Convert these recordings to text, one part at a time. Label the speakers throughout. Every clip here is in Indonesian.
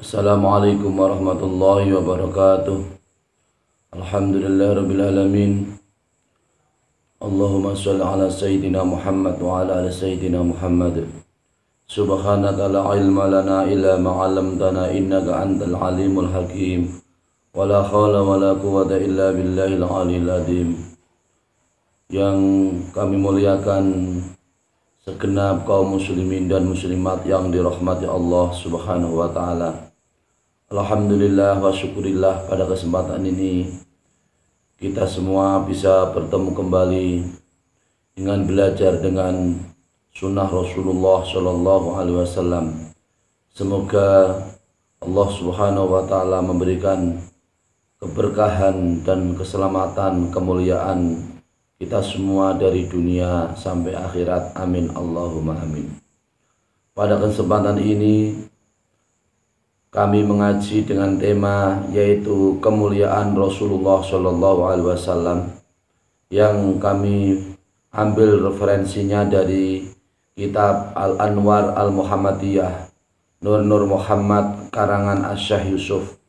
Speaker 1: Assalamualaikum warahmatullahi wabarakatuh. Alhamdulillahirabbil alamin. Allahumma shalli ala sayyidina Muhammad wa ala ali sayyidina Muhammad. Subhanaka la ilma lana illa ma 'allamtana innaka antal alimul hakim. Wala haula wala quwwata illa billahil aliyil azim. Yang kami muliakan segenap kaum muslimin dan muslimat yang dirahmati Allah Subhanahu wa taala. Alhamdulillah wa syukurillah, pada kesempatan ini kita semua bisa bertemu kembali dengan belajar dengan sunnah Rasulullah Shallallahu Alaihi Wasallam. Semoga Allah Subhanahu wa taala memberikan keberkahan dan keselamatan, kemuliaan kita semua dari dunia sampai akhirat. Amin Allahumma amin. Pada kesempatan ini kami mengaji dengan tema yaitu kemuliaan Rasulullah Shallallahu Alaihi Wasallam, yang kami ambil referensinya dari kitab Al-Anwar Al-Muhammadiyah Nur Muhammad karangan Asy-Syaikh Yusuf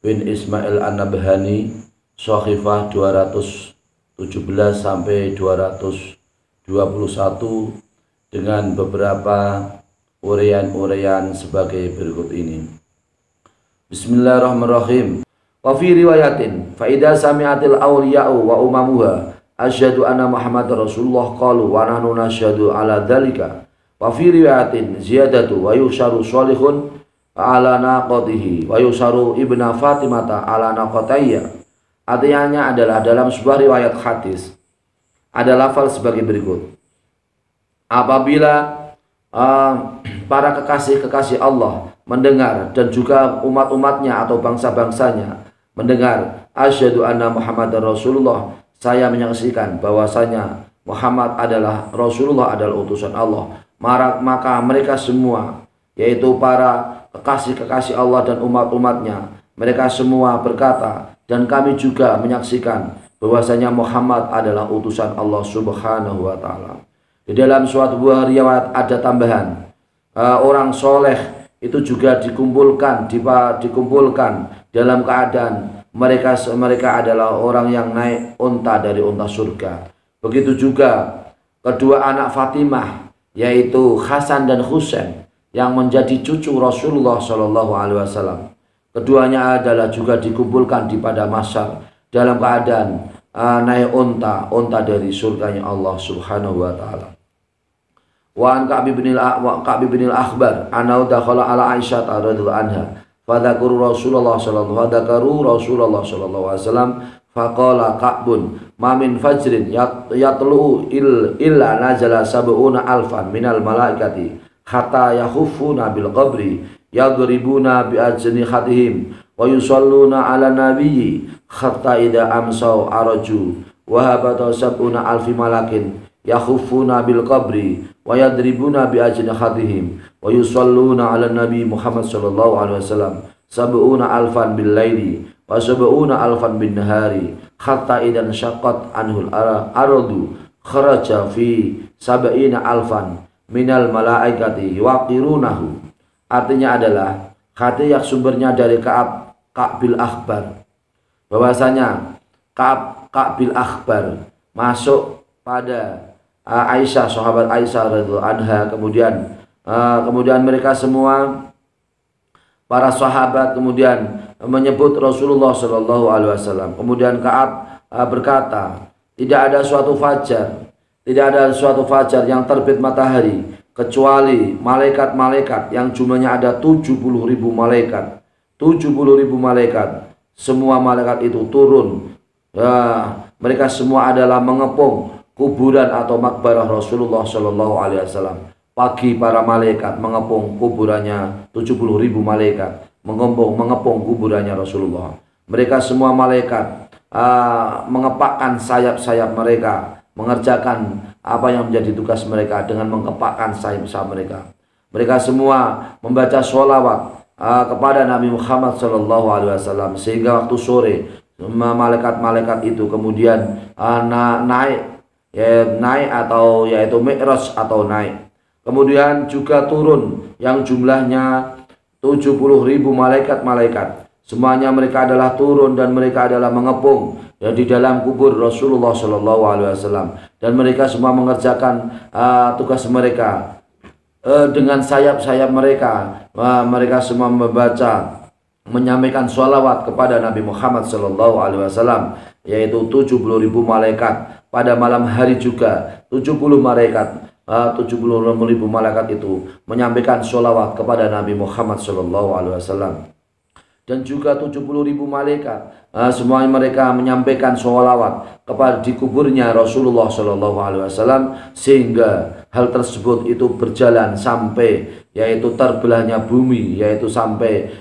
Speaker 1: bin Ismail An-Nabhani, Shahifah 217 sampai 221, dengan beberapa uraian-uraian sebagai berikut ini. Bismillahirrahmanirrahim. Wa fi riwayatin fa idza sami'atil awliya'u wa umamuha asyhadu anna Muhammadar Rasulullah qalu wa nahnu nasyhadu ala dzalika. Wa fi riwayatin ziyadatu wa yusharu shalihun ala naqatihi wa yusharu ibna Fatimata ala naqatayya. Artinya adalah dalam sebuah riwayat hadis ada lafal sebagai berikut. Apabila para kekasih-kekasih Allah mendengar, dan juga umat-umatnya atau bangsa-bangsanya mendengar, asyhadu anna Muhammadar Rasulullah, saya menyaksikan bahwasanya Muhammad adalah Rasulullah, adalah utusan Allah, maka mereka semua, yaitu para kekasih-kekasih Allah dan umat-umatnya, mereka semua berkata, dan kami juga menyaksikan bahwasanya Muhammad adalah utusan Allah Subhanahu wa taala. Di dalam suatu buah riwayat ada tambahan, orang soleh itu juga dikumpulkan dalam keadaan mereka adalah orang yang naik unta dari unta surga. Begitu juga kedua anak Fatimah, yaitu Hasan dan Husain, yang menjadi cucu Rasulullah Shallallahu Alaihi Wasallam. Keduanya adalah juga dikumpulkan di pada mahsyar dalam keadaan naik unta dari surganya Allah Subhanahu wa taala. Wa an Ka'b bin al-Akhbar anau dakhala ala Aisyah radhiyallahu anha fadzakaru Rasulullah sallallahu alaihi wasallam faqala Ka'bun ma min fajrin yatlu illa nazala sab'una alfan minal malaikati hatta yahuffuna bil qabri yadribuna bi ajnihatihim wa yusalluna ala nabiyyi hatta idza amsau araju wa habata sab'una alfi malakin yakhufuna bil qabri wa yadribuna bi ajnihatihim wa yusalluna ala nabi Muhammad sallallahu alaihi wasallam sab'una alfan bil laili wa sab'una alfan bin nahari hatta idan syaqqat anhul ardu kharaja fi sab'ina alfan minal malaikati yuqirunahu. Artinya adalah hadis yang sumbernya dari Ka'b bil Akhbar, bahwasanya Ka'b bil Akhbar masuk pada Aisyah, sahabat Aisyah radhiyallahu anha, kemudian mereka semua para sahabat kemudian menyebut Rasulullah Shallallahu Alaihi Wasallam. Kemudian Ka'ab berkata, tidak ada suatu fajar yang terbit matahari kecuali malaikat-malaikat yang jumlahnya ada 70.000 malaikat. 70.000 malaikat, semua malaikat itu turun. Mereka semua adalah mengepung kuburan atau makbarah Rasulullah Shallallahu Alaihi Wasallam. Pagi para malaikat mengepung kuburannya, 70.000 malaikat mengepung kuburannya Rasulullah. Mereka semua malaikat mengepakkan sayap-sayap mereka, mengerjakan apa yang menjadi tugas mereka dengan mengepakkan sayap-sayap mereka. Mereka semua membaca sholawat kepada Nabi Muhammad Shallallahu Alaihi Wasallam, sehingga waktu sore malaikat-malaikat itu kemudian naik atau yaitu mi'raj atau naik. Kemudian juga turun yang jumlahnya 70.000 malaikat-malaikat. Semuanya mereka adalah turun dan mereka adalah mengepung di dalam kubur Rasulullah Shallallahu Alaihi Wasallam, dan mereka semua mengerjakan tugas mereka dengan sayap-sayap mereka. Mereka semua menyampaikan sholawat kepada Nabi Muhammad Shallallahu Alaihi Wasallam, yaitu 70.000 malaikat. Pada malam hari juga 70.000 malaikat itu menyampaikan sholawat kepada Nabi Muhammad Shallallahu Alaihi Wasallam. Dan juga 70.000 malaikat semuanya mereka menyampaikan sholawat kepada di kuburnya Rasulullah Shallallahu Alaihi Wasallam, sehingga hal tersebut itu berjalan sampai yaitu terbelahnya bumi, yaitu sampai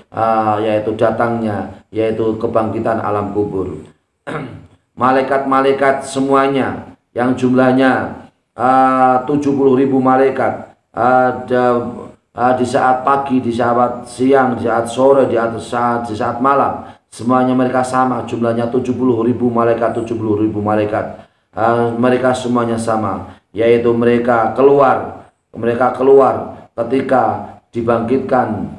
Speaker 1: yaitu datangnya yaitu kebangkitan alam kubur. Malaikat-malaikat semuanya yang jumlahnya 70.000 malaikat di saat pagi, di saat siang, di saat sore, di saat malam, semuanya mereka sama jumlahnya 70.000 malaikat. 70.000 malaikat mereka semuanya sama, yaitu mereka keluar ketika dibangkitkan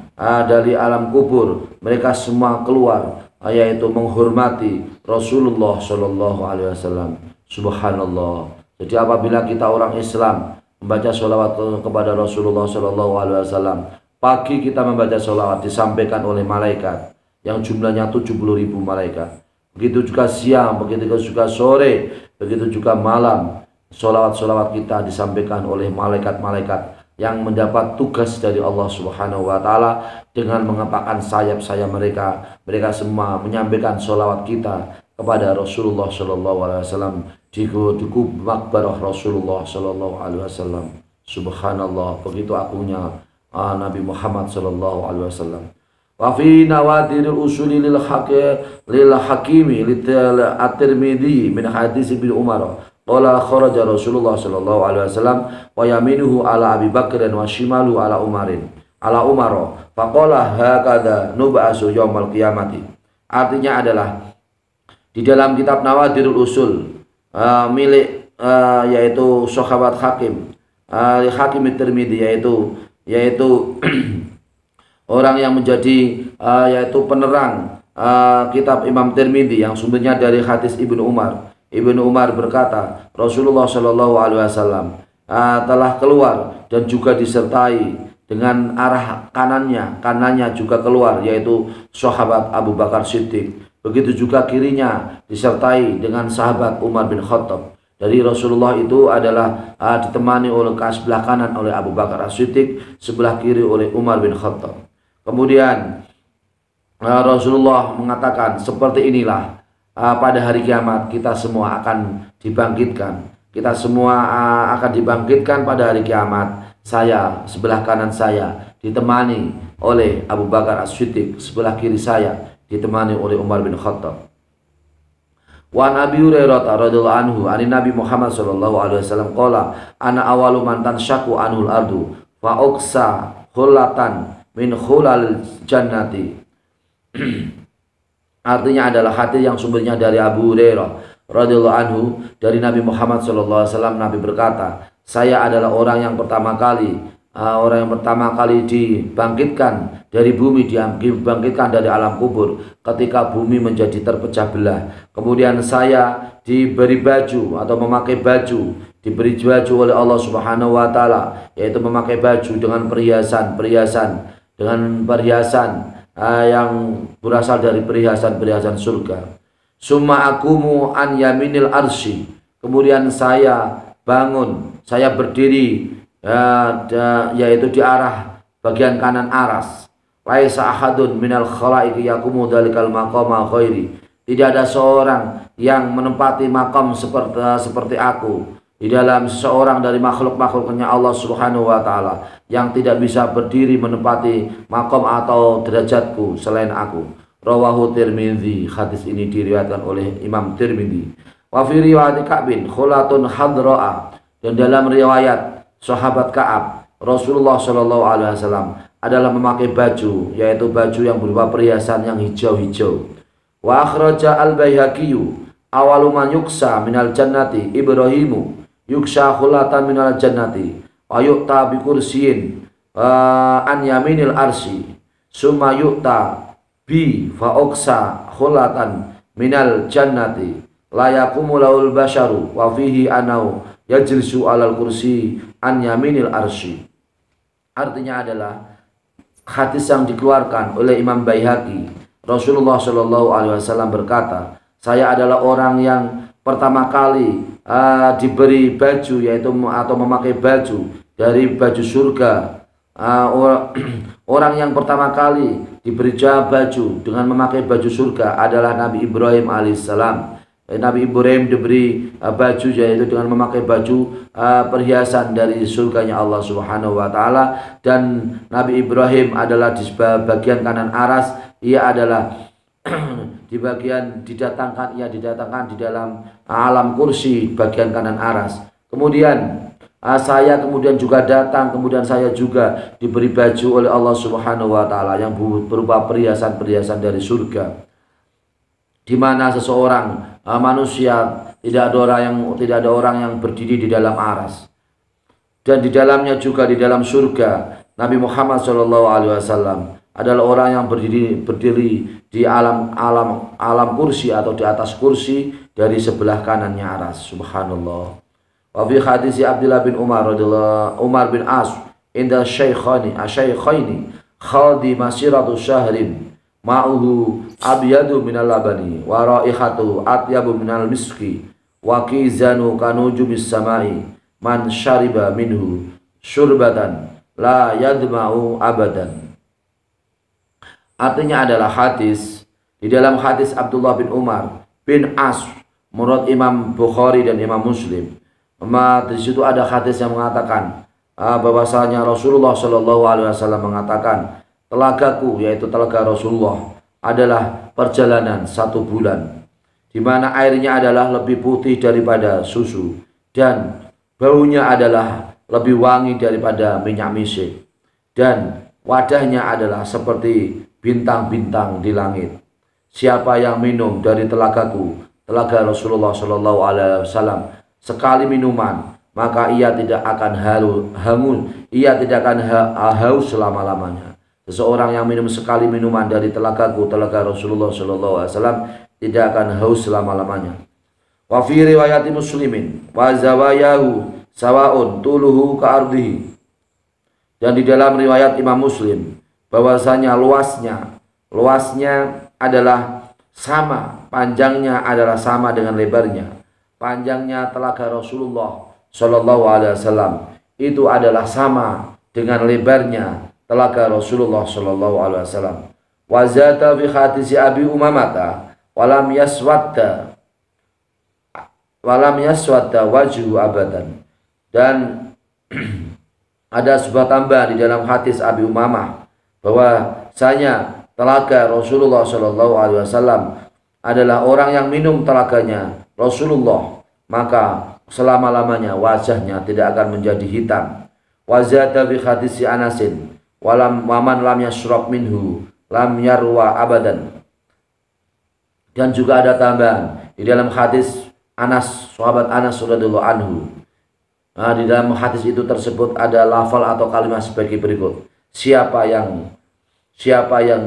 Speaker 1: dari alam kubur. Mereka semua keluar yaitu menghormati Rasulullah Shallallahu Alaihi Wasallam. Subhanallah. Jadi apabila kita orang Islam membaca sholawat kepada Rasulullah Shallallahu Alaihi Wasallam, pagi kita membaca sholawat disampaikan oleh malaikat yang jumlahnya 70.000 malaikat. Begitu juga siang, begitu juga sore, begitu juga malam, sholawat kita disampaikan oleh malaikat-malaikat yang mendapat tugas dari Allah Subhanahu Wa Taala dengan mengepakkan sayap-sayap mereka. Mereka semua menyampaikan sholawat kita kepada Rasulullah Shallallahu Alaihi Wasallam di makbarah Rasulullah Shallallahu Alaihi Wasallam. Subhanallah, begitu agungnya Nabi Muhammad Shallallahu Alaihi Wasallam. Wa fi nawadiril usuli lil hakimi at-Tirmidzi min hadis Ibnu Umar qala kharaja Rasulullah Shallallahu Alaihi Wasallam wa yaminuhu ala Abi Bakr wa shimalu ala Umar faqala hakadha nub'asu yaumal qiyamati. Artinya adalah di dalam kitab Nawadirul Usul milik yaitu sahabat Hakim At-Tirmidzi, yaitu orang yang menjadi yaitu penerang kitab Imam Tirmidzi yang sumbernya dari hadis Ibnu Umar. Ibnu Umar berkata, Rasulullah Shallallahu Alaihi Wasallam telah keluar dan juga disertai dengan arah kanannya juga keluar, yaitu sahabat Abu Bakar Siddiq. Begitu juga kirinya disertai dengan sahabat Umar bin Khattab. Dari Rasulullah itu adalah ditemani oleh sebelah kanan oleh Abu Bakar As-Siddiq, sebelah kiri oleh Umar bin Khattab. Kemudian Rasulullah mengatakan, seperti inilah pada hari kiamat kita semua akan dibangkitkan. Kita semua akan dibangkitkan pada hari kiamat. Saya, sebelah kanan saya ditemani oleh Abu Bakar As-Siddiq, sebelah kiri saya ditemani oleh Umar bin Khattab. Wa Abi Hurairah radhiyallahu anhu ani Nabi Muhammad sallallahu alaihi wasallam qala ana awalu man tanshaku anul ardu fa uqsa khulatan min khulal jannati. Artinya adalah hadis yang sumbernya dari Abu Hurairah radhiyallahu anhu dari Nabi Muhammad sallallahu alaihi wasallam. Nabi berkata, saya adalah orang yang pertama kali dibangkitkan dari bumi, dibangkitkan dari alam kubur ketika bumi menjadi terpecah belah. Kemudian saya diberi baju atau memakai baju, diberi baju oleh Allah Subhanahu wa taala, yaitu memakai baju dengan perhiasan yang berasal dari perhiasan surga. Summa akumu an yaminil arsy. Kemudian saya bangun, saya berdiri yaitu di arah bagian kanan aras. Laisa ahadun minal khalaiqi yaqumu dzalikal maqama ghairi. Tidak ada seorang yang menempati makam seperti aku di dalam seorang dari makhluk-makhluknya Allah Subhanahu wa taala yang tidak bisa berdiri menempati makam atau derajatku selain aku. Rawahu Tirmidzi. Hadis ini diriwayatkan oleh Imam Tirmidzi. Wa fi riwayat Ka'bin khulatun hadra'a. Dan dalam riwayat sahabat Ka'ab, Rasulullah Shallallahu Alaihi Wasallam adalah memakai baju, yaitu baju yang berupa perhiasan yang hijau-hijau. Wa akhraja al-Baihaqi awalu man yuksa minal jannati Ibrahimu yuksa khulatan minal jannati wa yu'ta bi kursiyin an yaminil arsy. summa yu'ta bi fa'oksa khulatan minal jannati la yaqumu lahul basharu wa fihi anau yajlisu alal kursi an yaminil arsy. Artinya adalah hadis yang dikeluarkan oleh Imam Baihaqi. Rasulullah Shallallahu Alaihi Wasallam berkata, saya adalah orang yang pertama kali diberi baju, yaitu atau memakai baju dari baju surga. Orang yang pertama kali diberi baju dengan memakai baju surga adalah Nabi Ibrahim alaihissalam. Nabi Ibrahim diberi baju, yaitu dengan memakai baju perhiasan dari surganya Allah Subhanahu wa taala, dan Nabi Ibrahim adalah di bagian kanan aras, ia adalah didatangkan di dalam alam kursi bagian kanan aras. Kemudian saya juga datang, kemudian saya juga diberi baju oleh Allah Subhanahu wa taala yang berupa perhiasan-perhiasan dari surga, di mana seseorang manusia tidak ada orang yang berdiri di dalam aras, dan di dalamnya juga di dalam surga Nabi Muhammad SAW adalah orang yang berdiri di alam kursi atau di atas kursi dari sebelah kanannya aras. Subhanallah. Wa fi hadis Abdullah bin Umar bin As inda syaikhaini khadi masiratu syahrin ma'uhu abyadu minal labani wa raihatu atyabu minal miski wa kizanu kanujumis samai man syariba minhu syurbatan la yadma'u abadan. Artinya adalah hadis, di dalam hadis Abdullah bin Umar bin As menurut Imam Bukhari dan Imam Muslim, di situ ada hadis yang mengatakan bahwasanya Rasulullah Shallallahu Alaihi Wasallam mengatakan, telagaku, yaitu telaga Rasulullah, adalah perjalanan 1 bulan, di mana airnya adalah lebih putih daripada susu dan baunya adalah lebih wangi daripada minyak misik, dan wadahnya adalah seperti bintang-bintang di langit. Siapa yang minum dari telagaku, telaga Rasulullah Shallallahu Alaihi Wasallam, sekali minuman, maka ia tidak akan haus selama-lamanya. Seseorang yang minum sekali minuman dari telagaku, telaga Rasulullah Shallallahu Alaihi Wasallam, tidak akan haus selama-lamanya. Wa fi riwayati Muslimin wa zawayahu sawaun tuluhu ka ardihi. Dan di dalam riwayat Imam Muslim bahwasanya luasnya adalah sama, panjangnya adalah sama dengan lebarnya. Panjangnya telaga Rasulullah Shallallahu Alaihi Wasallam itu adalah sama dengan lebarnya telaga Rasulullah Shallallahu Alaihi Wasallam. Wa zata fi hadisi Abi Umamata walam yaswadda wajhu abadan. Dan ada sebuah tambahan di dalam hadis Abi Umamah bahwasanya telaga Rasulullah Shallallahu Alaihi Wasallam adalah orang yang minum telaganya Rasulullah, maka selama-lamanya wajahnya tidak akan menjadi hitam. Wa zata fi hadisi Anasin waman lam yashrab minhu lam yarwa abadan. Dan juga ada tambahan di dalam hadis Anas, sahabat Anas radhiyallahu anhu. Di dalam hadis itu tersebut ada lafal atau kalimat sebagai berikut: siapa yang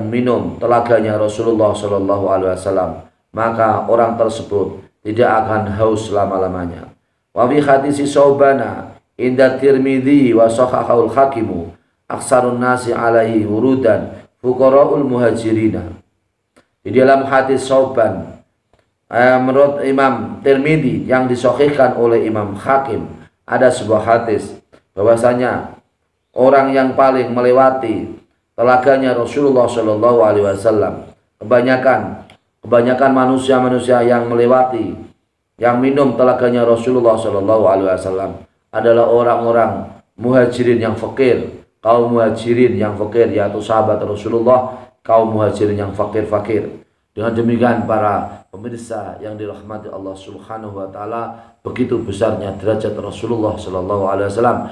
Speaker 1: minum telaganya Rasulullah Shallallahu Alaihi Wasallam, maka orang tersebut tidak akan haus selama-lamanya. Wa fi hadisi Saubana inda Tirmidzi wa sahahul Hakimu aksarun nasi alaihi wurudan fuqaraul muhajirina. Di dalam hadis Sauban menurut Imam Tirmidzi yang disahihkan oleh Imam Hakim, ada sebuah hadis bahwasanya orang yang paling melewati telaganya Rasulullah Shallallahu Alaihi Wasallam, kebanyakan manusia-manusia yang melewati, yang minum telaganya Rasulullah Shallallahu Alaihi Wasallam adalah orang-orang muhajirin yang fakir, kaum muhajirin yang fakir, yaitu sahabat Rasulullah, kaum muhajirin yang fakir-fakir. Dengan demikian para pemirsa yang dirahmati Allah Subhanahu wa taala, begitu besarnya derajat Rasulullah Shallallahu Alaihi Wasallam.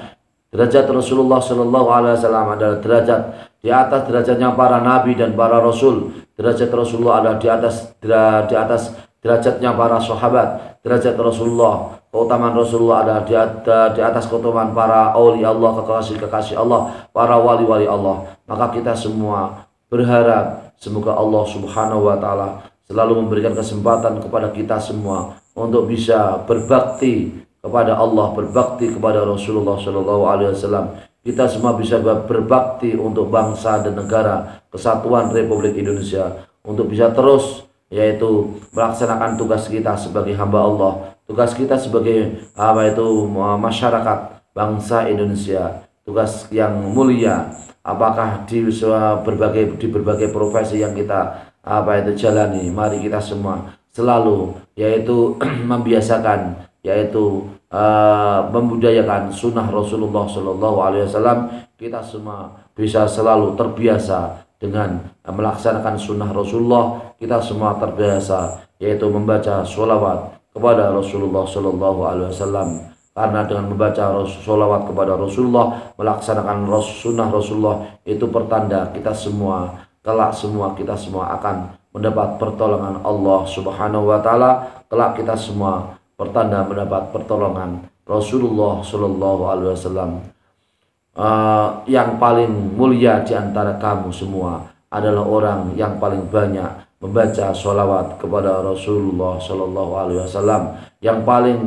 Speaker 1: Derajat Rasulullah Shallallahu Alaihi Wasallam adalah derajat di atas derajatnya para nabi dan para rasul. Derajat Rasulullah adalah di atas derajatnya para sahabat. Derajat Rasulullah, keutamaan Rasulullah adalah di atas keutamaan para awliya Allah, kekasih-kekasih Allah, para wali-wali Allah. Maka kita semua berharap semoga Allah Subhanahu wa taala selalu memberikan kesempatan kepada kita semua untuk bisa berbakti kepada Allah, berbakti kepada Rasulullah Shallallahu Alaihi Wasallam. Kita semua bisa berbakti untuk bangsa dan negara kesatuan Republik Indonesia, untuk bisa terus yaitu melaksanakan tugas kita sebagai hamba Allah, tugas kita sebagai masyarakat bangsa Indonesia, tugas yang mulia. Apakah di berbagai profesi yang kita jalani, mari kita semua selalu yaitu membiasakan yaitu membudayakan sunnah Rasulullah Shallallahu Alaihi Wasallam. Kita semua bisa selalu terbiasa dengan melaksanakan sunnah Rasulullah. Kita semua terbiasa yaitu membaca sholawat kepada Rasulullah Shallallahu Alaihi Wasallam. Karena dengan membaca sholawat kepada Rasulullah, melaksanakan sunnah Rasulullah, itu pertanda kita semua, kelak kita semua akan mendapat pertolongan Allah Subhanahu wa taala. Kelak kita semua pertanda mendapat pertolongan Rasulullah Shallallahu Alaihi Wasallam. Yang paling mulia di antara kamu semua adalah orang yang paling banyak membaca sholawat kepada Rasulullah Shallallahu Alaihi Wasallam. Yang paling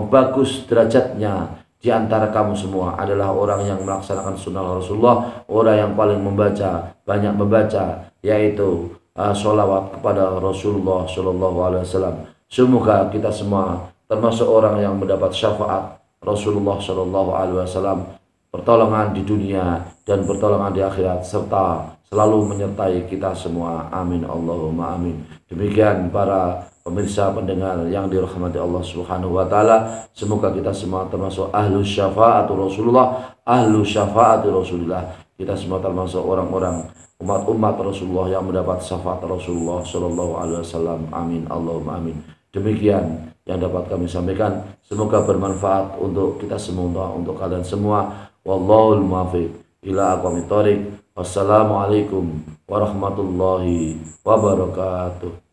Speaker 1: bagus derajatnya di antara kamu semua adalah orang yang melaksanakan sunnah Rasulullah, orang yang paling banyak membaca yaitu sholawat kepada Rasulullah Shallallahu Alaihi Wasallam. Semoga kita semua termasuk orang yang mendapat syafaat Rasulullah Shallallahu Alaihi Wasallam, pertolongan di dunia dan pertolongan di akhirat, serta selalu menyertai kita semua. Amin Allahumma amin. Demikian para pemirsa pendengar yang dirahmati Allah Subhanahu wa taala, semoga kita semua termasuk ahlu syafaat Rasulullah, ahlu syafaat Rasulullah. Kita semua termasuk orang-orang umat Rasulullah yang mendapat syafaat Rasulullah Shallallahu Alaihi Wasallam. Amin Allahumma amin. Demikian yang dapat kami sampaikan, semoga bermanfaat untuk kita semua, untuk kalian semua. Wallahul muwaffiq ila aqwamit thoriq. Wassalamualaikum warahmatullahi wabarakatuh.